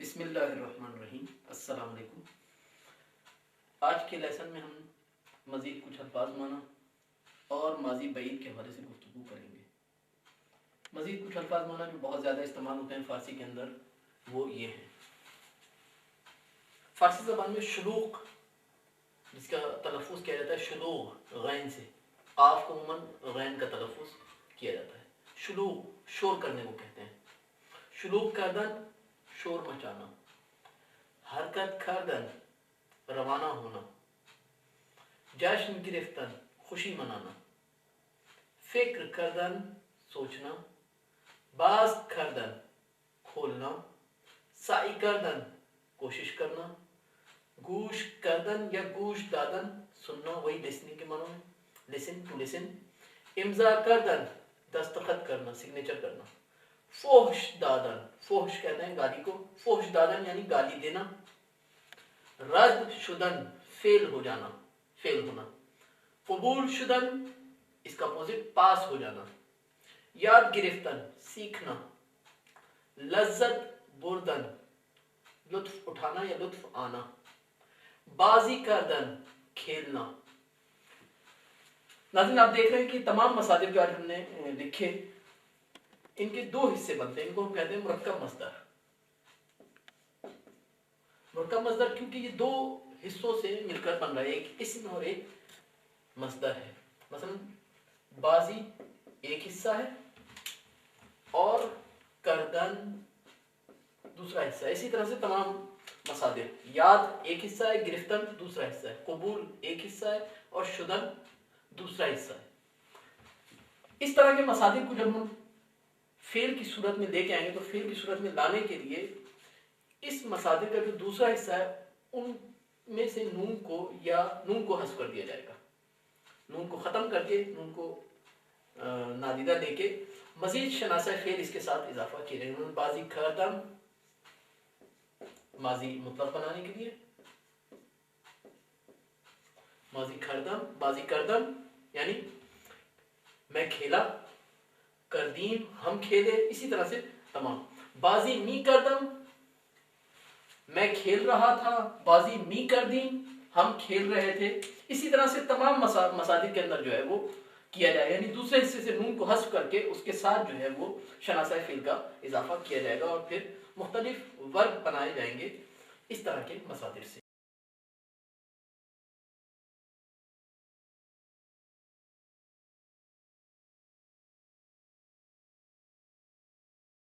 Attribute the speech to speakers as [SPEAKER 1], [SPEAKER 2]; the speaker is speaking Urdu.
[SPEAKER 1] بسم اللہ الرحمن الرحیم۔ السلام علیکم۔ آج کے لیسن میں ہم مزید کچھ الفاظ معنی اور ماضی بعید کے حوالے سے گفتگو کریں گے۔ مزید کچھ الفاظ معنی جو بہت زیادہ استعمال ہوتے ہیں فارسی کے اندر وہ یہ ہیں۔ فارسی زبان میں شلوغ، جس کا تلفظ کیا جاتا ہے شلوغ غین سے، قاف کو عموماً غین کا تلفظ کیا جاتا ہے۔ شلوغ شور کرنے کو کہتے ہیں۔ شلوغ کردن شور مچانا، حرکت کردن روانہ ہونا، جشن گرفتن خوشی منانا، فکر کردن سوچنا، باز کردن کھولنا، سعی کردن کوشش کرنا، گوش کردن یا گوش دادن سننا، وہی لسننگ کے معنوں میں، لسن ٹو لسن، امضا کردن دستخط کرنا سگنیچر کرنا، فحش دادن، فحش کہتے ہیں گالی کو، فحش دادن یعنی گالی دینا، رد شدن فیل ہو جانا، فیل ہونا، قبول شدن اس کا اپوزٹ پاس ہو جانا، یاد گرفتن سیکھنا، لذت بردن لطف اٹھانا یا لطف آنا، بازی کردن کھیلنا۔ ناظرین آپ دیکھ رہے ہیں کہ تمام مصادر جو آج ہم نے لکھے ان کے دو حصے بنتے ہیں، ان کو ہم کہتے ہیں مرکب مصدر۔ مرکب مصدر کیونکہ یہ دو حصوں سے مل کر بن رہا ہے، ایک اسم اور ایک مصدر ہے۔ مثلا بازی ایک حصہ ہے اور کردن دوسرا حصہ ہے۔ اسی طرح سے تمام مصادر، یاد ایک حصہ ہے، گرفتن دوسرا حصہ ہے، قبول ایک حصہ ہے اور شدن دوسرا حصہ ہے۔ اس طرح کے مصادر کو جب ہم فعل کی صورت میں لے کے آئیں گے تو فعل کی صورت میں لانے کے لیے اس مصادر کا جو دوسرا حصہ ہے ان میں سے نون کو حذف کر دیا جائے گا، نون کو ختم کر کے نون کو نادیدہ لے کے مزید شناسہ فعل اس کے ساتھ اضافہ کیے جائیں گے۔ بازی کردن ماضی مطلق بنانے کے لیے، ماضی کردن بازی کردن یعنی میں کھیلا، کردیم ہم کھیلے، اسی طرح سے تمام۔ بازی می کردم میں کھیل رہا تھا، بازی می کردیم ہم کھیل رہے تھے، اسی طرح سے تمام مصادر کے اندر جو ہے وہ کیا جائے گا، یعنی دوسرے حصے سے نون کو حذف کر کے اس کے ساتھ جو ہے وہ شناسہ فعل کا اضافہ کیا جائے گا اور پھر مختلف ورب بنائے جائیں گے اس طرح کے مصادر سے۔